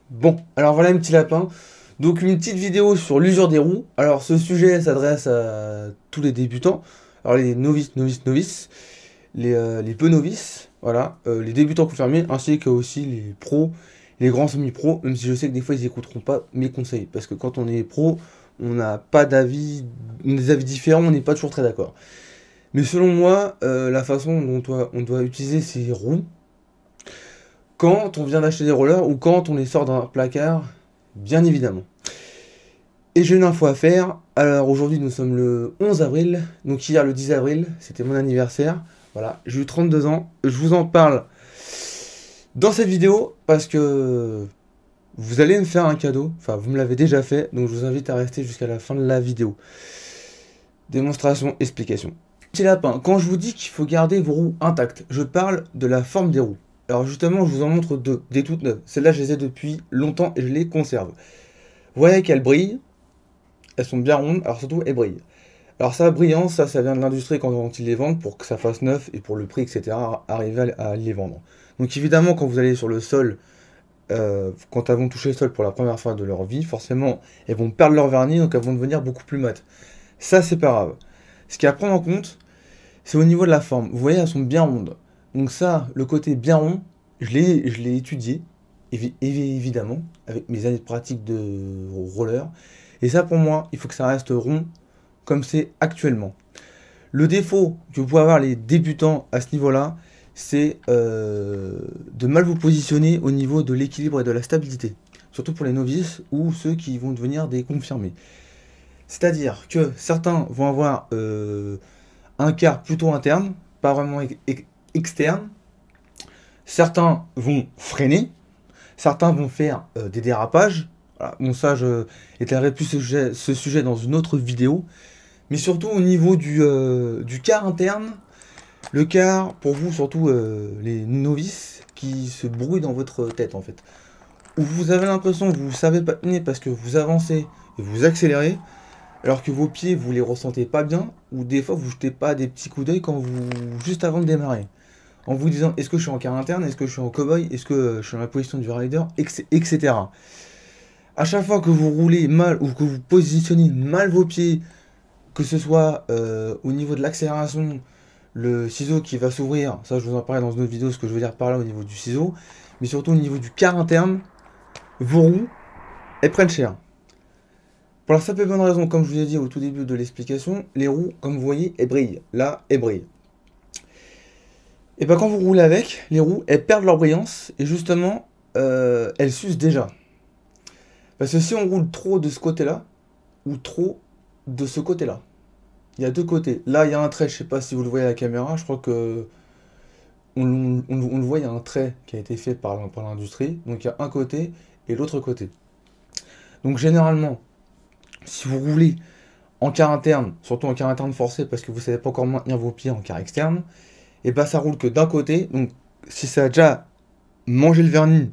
Bon, alors voilà un petit lapin. Donc une petite vidéo sur l'usure des roues. Alors ce sujet s'adresse à tous les débutants. Alors les novices, les peu novices, voilà, les débutants confirmés, ainsi que aussi les pros, les grands semi-pros, même si je sais que des fois ils n'écouteront pas mes conseils. Parce que quand on est pro, on n'a pas d'avis, des avis différents, on n'est pas toujours très d'accord. Mais selon moi, la façon dont on doit utiliser ces roues, quand on vient d'acheter des rollers ou quand on les sort d'un placard, bien évidemment. Et j'ai une info à faire. Alors aujourd'hui nous sommes le 11 avril, donc hier le 10 avril, c'était mon anniversaire. Voilà, j'ai eu 32 ans. Je vous en parle dans cette vidéo parce que vous allez me faire un cadeau. Enfin, vous me l'avez déjà fait, donc je vous invite à rester jusqu'à la fin de la vidéo. Démonstration, explication. Petit lapin, quand je vous dis qu'il faut garder vos roues intactes, je parle de la forme des roues. Alors justement, je vous en montre deux, des toutes neuves. Celles-là, je les ai depuis longtemps et je les conserve. Vous voyez qu'elles brillent. Elles sont bien rondes, alors surtout, elles brillent. Alors ça, brillant, ça vient de l'industrie quand ils les vendent pour que ça fasse neuf et pour le prix, etc., arriver à les vendre. Donc évidemment, quand vous allez sur le sol, quand elles vont toucher le sol pour la première fois de leur vie, forcément, elles vont perdre leur vernis, donc elles vont devenir beaucoup plus mates. Ça, c'est pas grave. Ce qu'il y a à prendre en compte, c'est au niveau de la forme. Vous voyez, elles sont bien rondes. Donc ça, le côté bien rond, je l'ai étudié, évidemment, avec mes années de pratique de roller. Et ça, pour moi, il faut que ça reste rond, comme c'est actuellement. Le défaut que vous pouvez avoir les débutants à ce niveau-là, c'est de mal vous positionner au niveau de l'équilibre et de la stabilité. Surtout pour les novices ou ceux qui vont devenir des confirmés. C'est-à-dire que certains vont avoir un quart plutôt interne, pas vraiment externe. Certains vont freiner. Certains vont faire des dérapages. Voilà. Bon, ça, je étalerai plus ce sujet dans une autre vidéo. Mais surtout au niveau du quart interne, le quart, pour vous, surtout les novices, qui se brouillent dans votre tête, en fait. Où vous avez l'impression que vous ne savez pas tenir parce que vous avancez et vous accélérez, alors que vos pieds, vous les ressentez pas bien, ou des fois, vous jetez pas des petits coups d'œil juste avant de démarrer. En vous disant, est-ce que je suis en quart interne, est-ce que je suis en cow-boy, est-ce que je suis dans la position du rider, etc. À chaque fois que vous roulez mal ou que vous positionnez mal vos pieds, que ce soit au niveau de l'accélération, le ciseau qui va s'ouvrir, ça je vous en parlerai dans une autre vidéo, ce que je veux dire par là au niveau du ciseau, mais surtout au niveau du quart interne, vos roues, elles prennent cher. Pour la simple et bonne raison, comme je vous ai dit au tout début de l'explication, les roues, comme vous voyez, elles brillent. Là, elles brillent. Et bien quand vous roulez avec, les roues, elles perdent leur brillance, et justement, elles s'usent déjà. Parce que si on roule trop de ce côté-là, ou trop de ce côté-là, il y a deux côtés. Là, il y a un trait, je sais pas si vous le voyez à la caméra, je crois que on le voit, il y a un trait qui a été fait par l'industrie. Donc il y a un côté et l'autre côté. Donc généralement, si vous roulez en quart interne, surtout en quart interne forcé parce que vous ne savez pas encore maintenir vos pieds en quart externe, et bah ça roule que d'un côté. Donc si ça a déjà mangé le vernis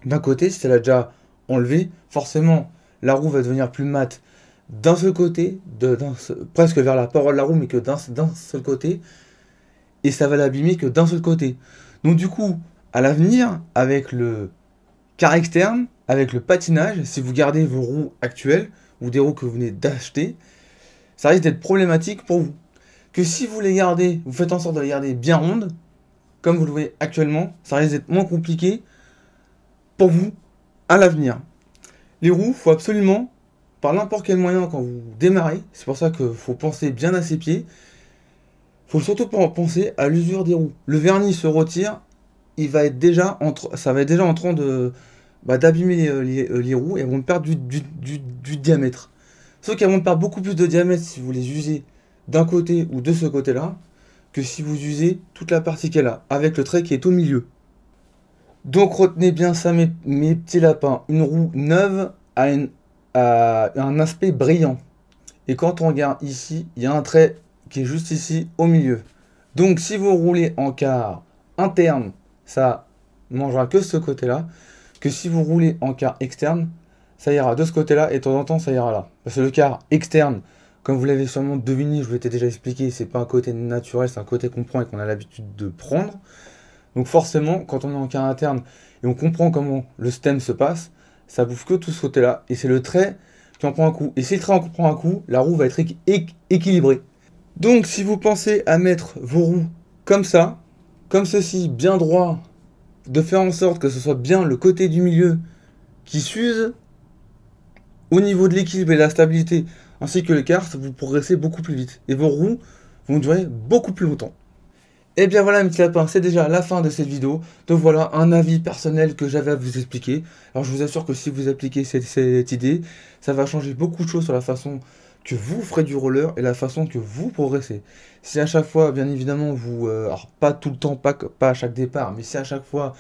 d'un côté, si ça l'a déjà enlevé, forcément la roue va devenir plus mate d'un seul côté, presque vers la paroi de la roue, mais que d'un seul côté, et ça va l'abîmer que d'un seul côté. Donc du coup, à l'avenir, avec le quart externe, avec le patinage, si vous gardez vos roues actuelles, ou des roues que vous venez d'acheter, ça risque d'être problématique pour vous. Que si vous les gardez, vous faites en sorte de les garder bien rondes, comme vous le voyez actuellement, ça risque d'être moins compliqué pour vous à l'avenir. Les roues, il faut absolument, par n'importe quel moyen quand vous démarrez, c'est pour ça qu'il faut penser bien à ses pieds, il faut surtout penser à l'usure des roues. Le vernis se retire, ça va être déjà en train d'abîmer les roues et elles vont perdre du diamètre. Sauf qu'elles vont perdre beaucoup plus de diamètre si vous les usez d'un côté ou de ce côté-là, que si vous usez toute la partie qu'elle a, avec le trait qui est au milieu. Donc retenez bien ça mes petits lapins, une roue neuve a un aspect brillant. Et quand on regarde ici, il y a un trait qui est juste ici au milieu. Donc si vous roulez en quart interne, ça mangera que ce côté-là. Que si vous roulez en quart externe, ça ira de ce côté-là et de temps en temps ça ira là. Parce que le quart externe Comme vous l'avez sûrement deviné, je vous l'ai déjà expliqué, c'est pas un côté naturel, c'est un côté qu'on prend et qu'on a l'habitude de prendre. Donc forcément, quand on est en cas interne et on comprend comment le stem se passe, ça bouffe que tout ce côté-là. Et c'est le trait qui en prend un coup. Et si le trait en prend un coup, la roue va être équilibrée. Donc si vous pensez à mettre vos roues comme ça, comme ceci, bien droit, de faire en sorte que ce soit bien le côté du milieu qui s'use, au niveau de l'équilibre et de la stabilité, ainsi que les cartes, vous progressez beaucoup plus vite. Et vos roues vont durer beaucoup plus longtemps. Et bien voilà mes petits lapins, c'est déjà la fin de cette vidéo. Donc voilà un avis personnel que j'avais à vous expliquer. Alors je vous assure que si vous appliquez cette idée, ça va changer beaucoup de choses sur la façon que vous ferez du roller et la façon que vous progressez. Si à chaque fois, bien évidemment, vous... alors pas tout le temps, pas à chaque départ, mais si à chaque fois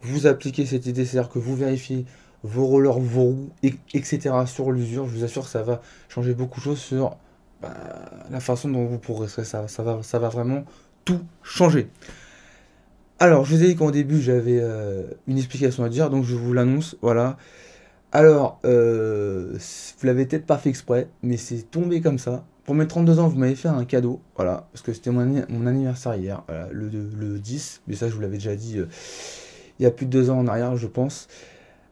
vous appliquez cette idée, c'est-à-dire que vous vérifiez vos rollers, vos roues, etc. sur l'usure, je vous assure que ça va changer beaucoup de choses sur la façon dont vous progresserez. Ça va vraiment tout changer. Alors, je vous ai dit qu'en début, j'avais une explication à dire, donc je vous l'annonce, voilà. Alors, vous l'avez peut-être pas fait exprès, mais c'est tombé comme ça. Pour mes 32 ans, vous m'avez fait un cadeau, voilà, parce que c'était mon anniversaire hier, voilà, le 10, mais ça, je vous l'avais déjà dit il y a plus de 2 ans en arrière, je pense.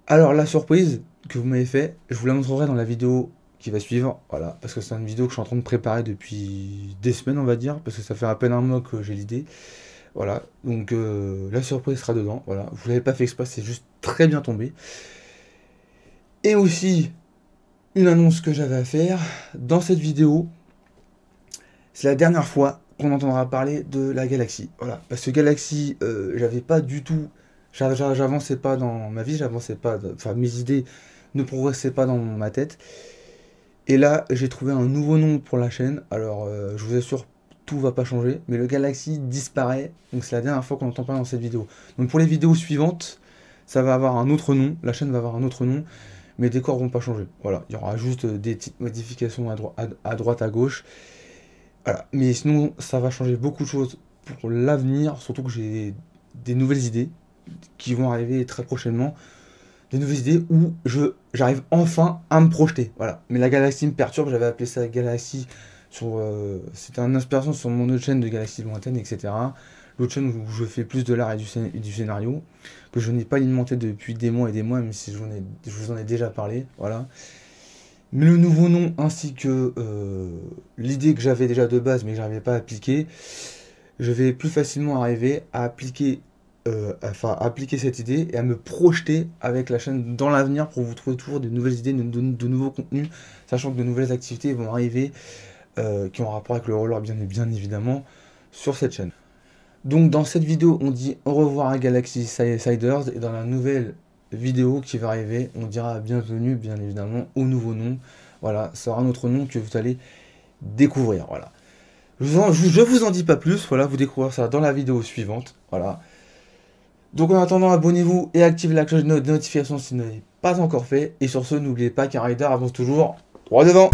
Alors, la surprise que vous m'avez fait, je vous la montrerai dans la vidéo qui va suivre, voilà, parce que c'est une vidéo que je suis en train de préparer depuis des semaines, on va dire, parce que ça fait à peine un mois que j'ai l'idée. Voilà, donc la surprise sera dedans, voilà, vous l'avez pas fait exprès, c'est juste très bien tombé. Et aussi, une annonce que j'avais à faire, dans cette vidéo, c'est la dernière fois qu'on entendra parler de la Galaxy, voilà, parce que Galaxy, j'avais pas du tout, j'avançais pas dans ma vie, j'avançais pas, enfin mes idées ne progressaient pas dans ma tête. Et là, j'ai trouvé un nouveau nom pour la chaîne. Alors, je vous assure, tout va pas changer. Mais le Galaxy disparaît. Donc, c'est la dernière fois qu'on entend parler dans cette vidéo. Donc, pour les vidéos suivantes, ça va avoir un autre nom. La chaîne va avoir un autre nom. Mes décors vont pas changer. Voilà. Il y aura juste des petites modifications à droite, à gauche. Voilà. Mais sinon, ça va changer beaucoup de choses pour l'avenir. Surtout que j'ai des nouvelles idées qui vont arriver très prochainement. Des nouvelles idées où j'arrive enfin à me projeter. Voilà. Mais la Galaxie me perturbe, j'avais appelé ça Galaxie sur... c'était une inspiration sur mon autre chaîne de Galaxie lointaine, etc. L'autre chaîne où je fais plus de l'art et du scénario, que je n'ai pas alimenté depuis des mois et des mois, même si je vous en ai déjà parlé. Voilà. Mais le nouveau nom ainsi que l'idée que j'avais déjà de base mais que je n'arrivais pas à appliquer, je vais plus facilement arriver à appliquer cette idée et à me projeter avec la chaîne dans l'avenir pour vous trouver toujours de nouvelles idées, de nouveaux contenus, sachant que de nouvelles activités vont arriver qui ont rapport avec le roller bien évidemment sur cette chaîne. Donc dans cette vidéo on dit au revoir à Galaxy Siders et dans la nouvelle vidéo qui va arriver on dira bienvenue bien évidemment au nouveau nom. Voilà, ça sera un autre nom que vous allez découvrir. Voilà. Je vous en dis pas plus, voilà, vous découvrirez ça dans la vidéo suivante. Voilà. Donc en attendant, abonnez-vous et activez la cloche de notification si ce n'est pas encore fait. Et sur ce, n'oubliez pas qu'un rider avance toujours droit devant.